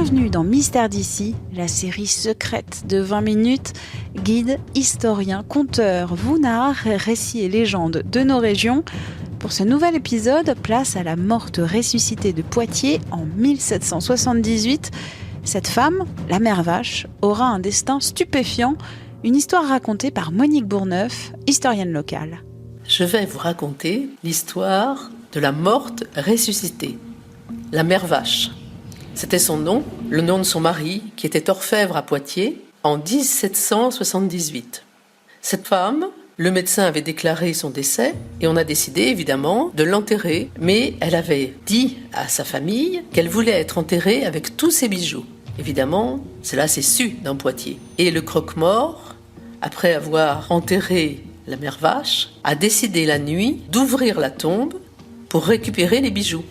Bienvenue dans Mystère d'ici, la série secrète de 20 minutes, guide, historien, conteur, vous narre récits et légendes de nos régions. Pour ce nouvel épisode, place à la morte ressuscitée de Poitiers en 1778. Cette femme, la mère Vache, aura un destin stupéfiant, une histoire racontée par Monique Bourneuf, historienne locale. Je vais vous raconter l'histoire de la morte ressuscitée, la mère Vache. C'était son nom, le nom de son mari, qui était orfèvre à Poitiers en 1778. Cette femme, le médecin avait déclaré son décès et on a décidé évidemment de l'enterrer, mais elle avait dit à sa famille qu'elle voulait être enterrée avec tous ses bijoux. Évidemment, cela s'est su dans Poitiers. Et le croque-mort, après avoir enterré la mère Vache, a décidé la nuit d'ouvrir la tombe pour récupérer les bijoux.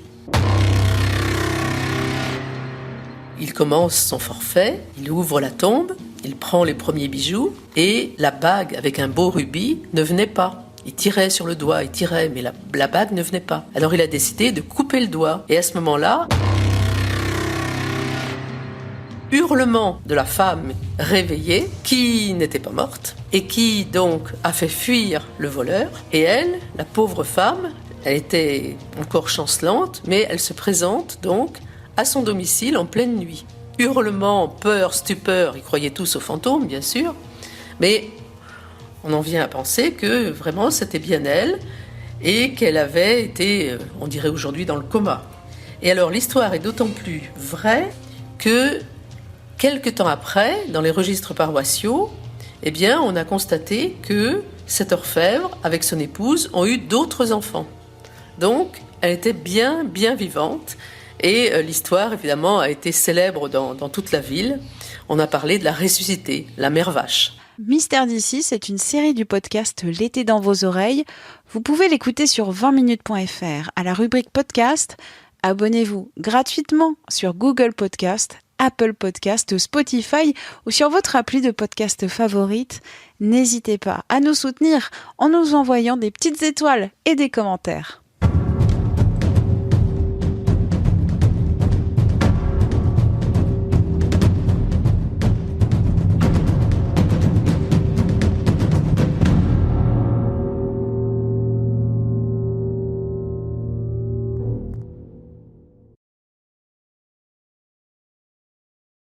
Il commence son forfait, il ouvre la tombe, il prend les premiers bijoux et la bague avec un beau rubis ne venait pas. Il tirait sur le doigt, il tirait, mais la bague ne venait pas. Alors il a décidé de couper le doigt. Et à ce moment-là, hurlement de la femme réveillée qui n'était pas morte et qui donc a fait fuir le voleur. Et elle, la pauvre femme, elle était encore chancelante, mais elle se présente donc à son domicile en pleine nuit. Hurlements, peur, stupeur, ils croyaient tous aux fantômes, bien sûr, mais on en vient à penser que vraiment c'était bien elle et qu'elle avait été, on dirait aujourd'hui, dans le coma. Et alors l'histoire est d'autant plus vraie que quelque temps après, dans les registres paroissiaux, eh bien, on a constaté que cet orfèvre, avec son épouse, ont eu d'autres enfants. Donc, elle était bien vivante. Et l'histoire, évidemment, a été célèbre dans toute la ville. On a parlé de la ressuscitée, la mère Vache. Mystère d'ici, c'est une série du podcast L'été dans vos oreilles. Vous pouvez l'écouter sur 20minutes.fr à la rubrique podcast. Abonnez-vous gratuitement sur Google Podcast, Apple Podcast, Spotify ou sur votre appli de podcast favorite. N'hésitez pas à nous soutenir en nous envoyant des petites étoiles et des commentaires.